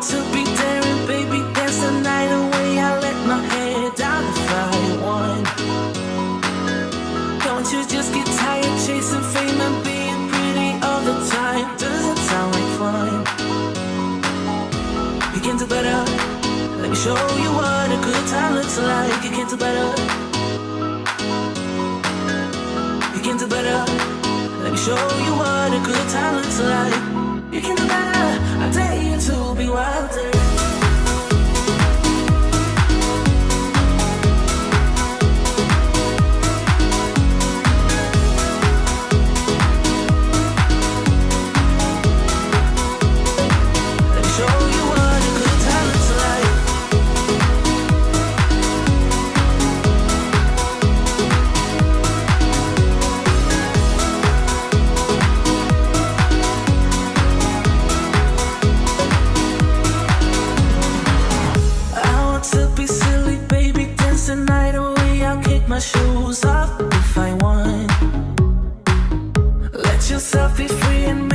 want to be daring, baby, dance the night away. I let my hair down if I want. Don't you just get tired chasing fame and being pretty all the time? Doesn't sound like fun. You can do better. Let me show you what a good time looks like. You can do better. You can do better. Let me show you what a good time looks like. You can do better. I dare you to be wilder. My shoes off if I want. Let yourself be free and